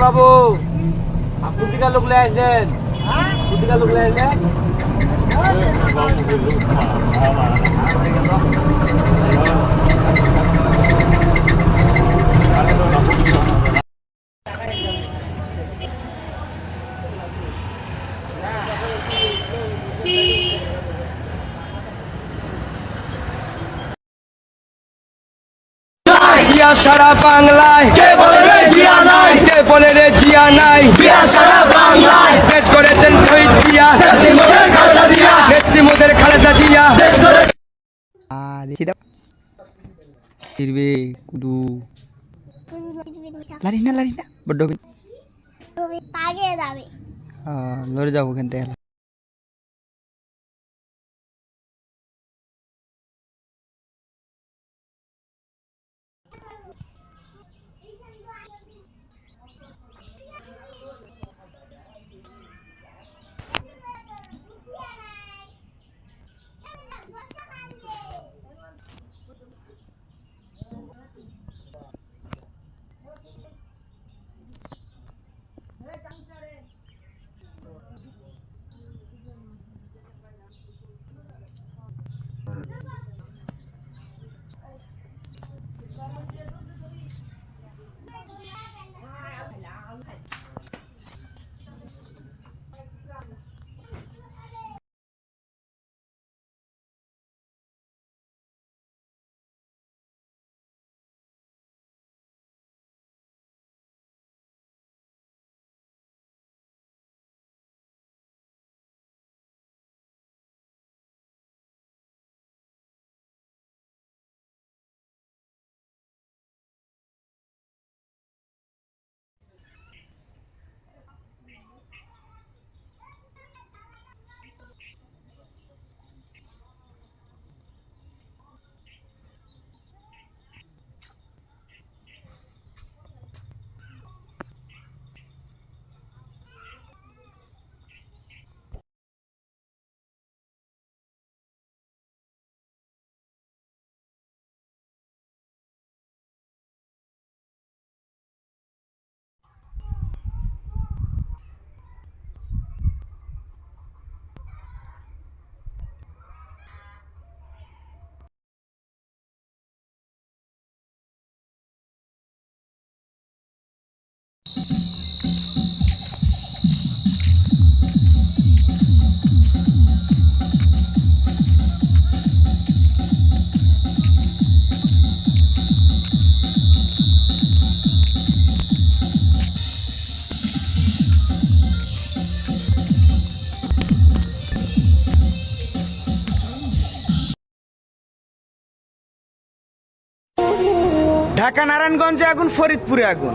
बाबू आप कुछ का लोग ले आए कुछ का लोग ले आए জিয়া সারা বাংলায় কে বলে রে জিয়া নাই কে বলে রে জিয়া নাই জিয়া সারা বাংলায় পেট করেছেন শহীদ জিয়া নেত্রী মোদের খালেদা জিয়া আরে সিধা ইরবে কুদু লারি না বড় তুমি আগে যাবে লড়ে যাবো কেন তাহলে ঢাকা নারায়ণগঞ্জে আগুন, ফরিদপুরে আগুন,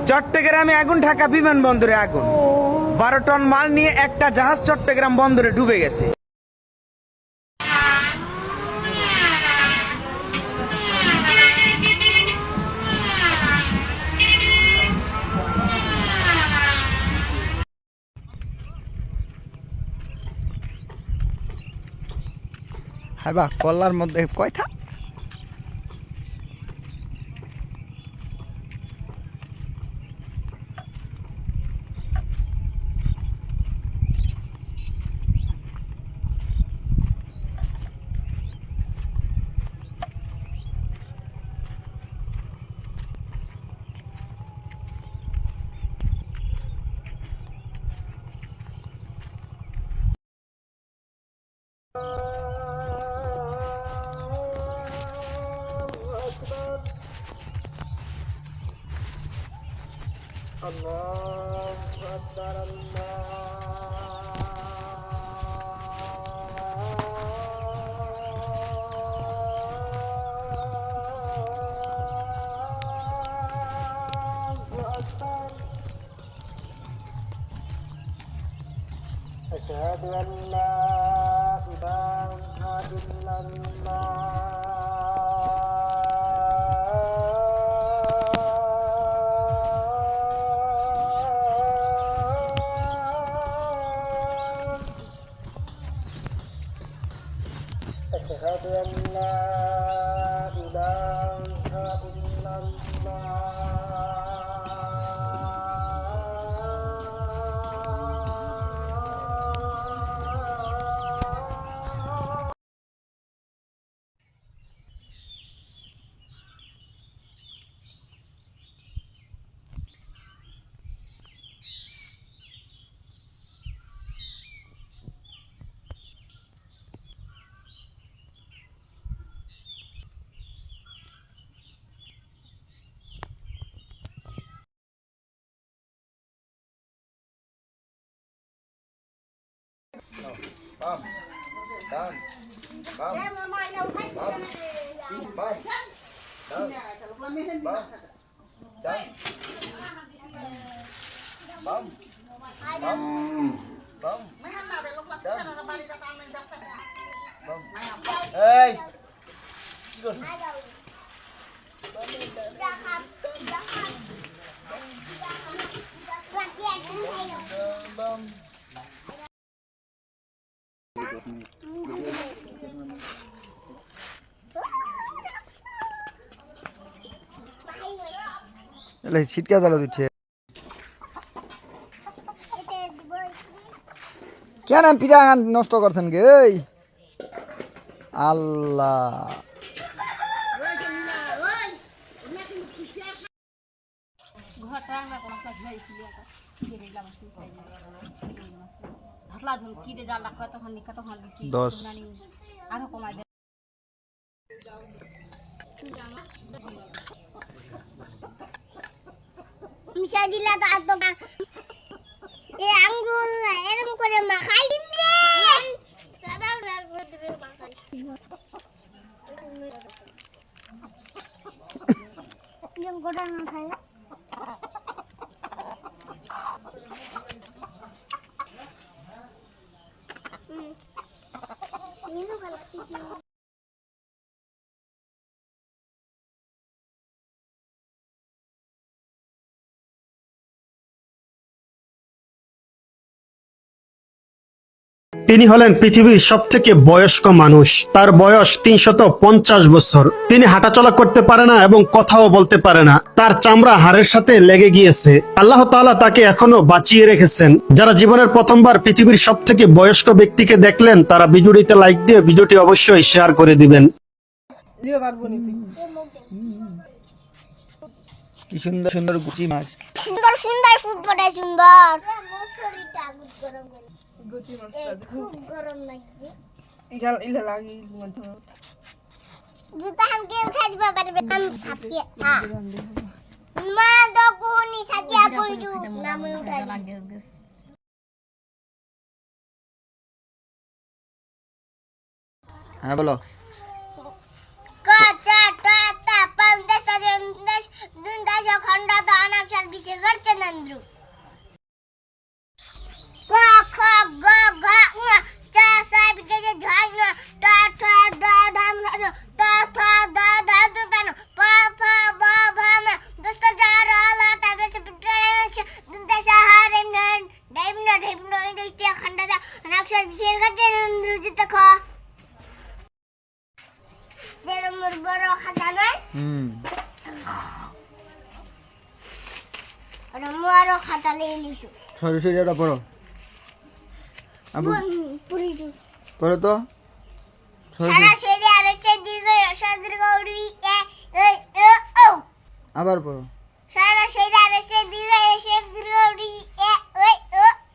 চট্টগ্রামে আগুন, ঢাকা বিমানবন্দরে আগুন। 12 টন মাল নিয়ে একটা জাহাজ চট্টগ্রাম বন্দরে ডুবে গেছে। হ্যাঁ বা কল্লার মধ্যে কয়টা الله أكبر أشهد أن لا إله إلا الله أشهد أن لا إله إلا الله. Bam, dan, bam, bam, dan, bam, dan, bam, bam, bam, dan, bam. Hey, good. Bam. এলে ছিটকা দালা দিচ্ছে কেন পিঠা নষ্ট করছেন গে এই আল্লাহ দশ মিশা দিলা তো আর তো এ আঙ্গুল এরকম করে মাখাই দিন রে সাদা লাল করে দিবে মাখাই যেন গোটা না খায় নিলো গলা তিনি হলেন পৃথিবীর সবথেকে বয়স্ক মানুষ। তার বয়স 350 বছর। তিনি হাঁটাচলা করতে পারে না এবং কথাও বলতে পারে না। তার চামড়া হাড়ের সাথে লেগে গিয়েছে। আল্লাহ তাআলা তাকে এখনো বাঁচিয়ে রেখেছেন। যারা জীবনের প্রথমবার পৃথিবীর সবথেকে বয়স্ক ব্যক্তিকে দেখলেন তারা ভিডিওটিতে লাইক দিয়ে ভিডিওটি অবশ্যই শেয়ার করে দিবেন। কি সুন্দর সুন্দর গুচি মাছ সুন্দর সুন্দর ফুটবটা সুন্দর মশারিটা আগুন গরম করে গুচি মাছটা খুব গরম লাগছে ইলা লাগি মধ্যে জুতা হামকে উঠা দিবা পারবে আম সাপিয়ে মা দকুনি সাপিয়া কইজু নামে উঠা লাগে হ্যাঁ বলো কাচা টাটা পন্দেশ জন্দেশ দুন্দাশ খন্ড দানা চাল বিচে করতে নন্দ্রু ক খ গ ঘ ঙ চা সাই বিচে ঝাঙ টা ঠা ডা ধাম তা থা দা দা দু তান প ফ ব ভ ম দস্ত যা রা লা তা বেচ বিট্রেছ দুন্দাশ হারে নন ঢেমন ইন্দেশ খন্ড দা নাকশাল বিচে করতে নন্দ্রু জিত খ দেরমর বড় খাতা নাই আর মোয়ারো খাতা লই লিছু সরাসরি এটা পড়ো আবু পুরি জু পড়ো তো সারা শেরে আর সে দীর্ঘ দীর্ঘ উড়ি এ ও আবার পড়ো সারা শেরে আর সে দীর্ঘ উড়ি এ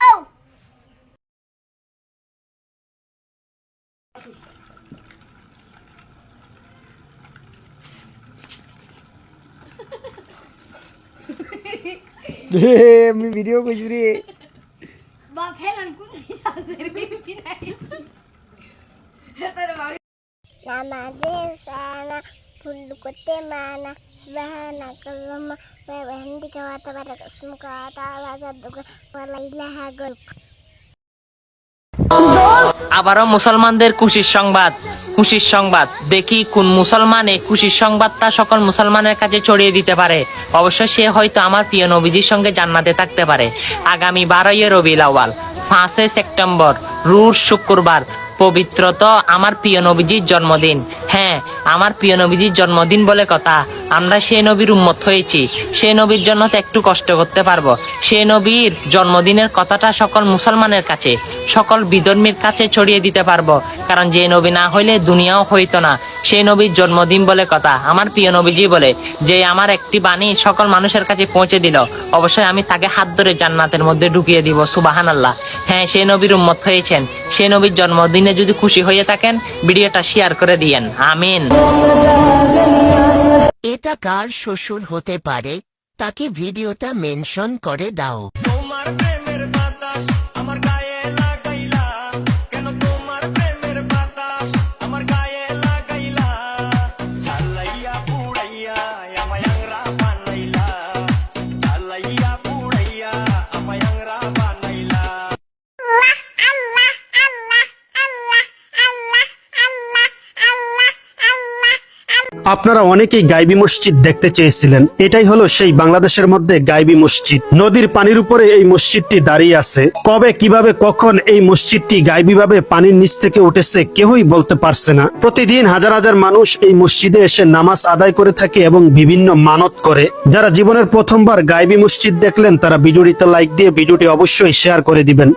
ও আমি ভিডিও করছি রে বাপ হেলান কোন দিশাতে বিবি নাই হেতারে ভাবি নামাজে সানা ফুল করতে মানা সুবহানাকাল্লাহুম্মা ওয়া বিহামদিকা ওয়া তাবারাকা ইসমুকা ওয়া তাআলা জাদ্দুকা ওয়া লা ইলাহা গায়রুক। আবারও মুসলমানদের খুশির সংবাদ দেখি কোন মুসলমান এই খুশির সংবাদটা সকল মুসলমানের কাছে ছড়িয়ে দিতে পারে। অবশ্য সে হয়তো আমার প্রিয় নবীজির সঙ্গে জান্নাতে থাকতে পারে। আগামী 12 রবিউল আউয়াল 5 সেপ্টেম্বর রোজ শুক্রবার পবিত্র তো আমার প্রিয় নবীজির জন্মদিন। হ্যাঁ, আমার প্রিয় নবীজির জন্মদিন বলে কথা, আমরা সেই নবীর উম্মত হয়েছি। সেই নবীর জন্য তো একটু কষ্ট করতে পারবো। সেই নবীর জন্মদিনের কথাটা সকল মুসলমানের কাছে, সকল বিধর্মীর কাছে ছড়িয়ে দিতে পারবো, কারণ যে নবী না হইলে দুনিয়াও হইতো না। সেই নবীর জন্মদিন বলে কথা, আমার প্রিয় নবীজি বলে যে আমার একটি বাণী সকল মানুষের কাছে পৌঁছে দিল, অবশ্যই আমি তাকে হাত ধরে জান্নাতের মধ্যে ঢুকিয়ে দিব। সুবহানাল্লাহ। হ্যাঁ, সেই নবীর উম্মত হয়েছেন। সেই নবীর জন্মদিনে যদি খুশি হয়ে থাকেন, ভিডিওটা শেয়ার করে দিয়েন। আমিন। এটা কার শ্বশুর হতে পারে, তাকে ভিডিওটা মেনশন করে দাও। তোমার প্রেমের বাতাস আমার গায়ে লাগাইলা, কেন তোমার প্রেমের বাতাস আমার গায়ে লাগাইলা, চালাইয়া পুড়াইয়া আমায় আংরা বানাইলা, চালাইয়া পুড়াইয়া আমায় আংরা বানাইলা। আপনারা অনেকেই গাইবী মসজিদ দেখতে চেয়েছিলেন। এটাই হলো সেই বাংলাদেশের মধ্যে গাইবী মসজিদ। নদীর পানির উপরে এই মসজিদটি দাঁড়িয়ে আছে। কবে, কিভাবে, কখন এই মসজিদটি গাইবীভাবে পানির নিচ থেকে উঠেছে কেউই বলতে পারছে না। প্রতিদিন হাজার হাজার মানুষ এই মসজিদে এসে নামাজ আদায় করে থাকে এবং বিভিন্ন মানত করে। যারা জীবনের প্রথমবার গাইবী মসজিদ দেখলেন তারা ভিডিওটিতে লাইক দিয়ে ভিডিওটি অবশ্যই শেয়ার করে দিবেন।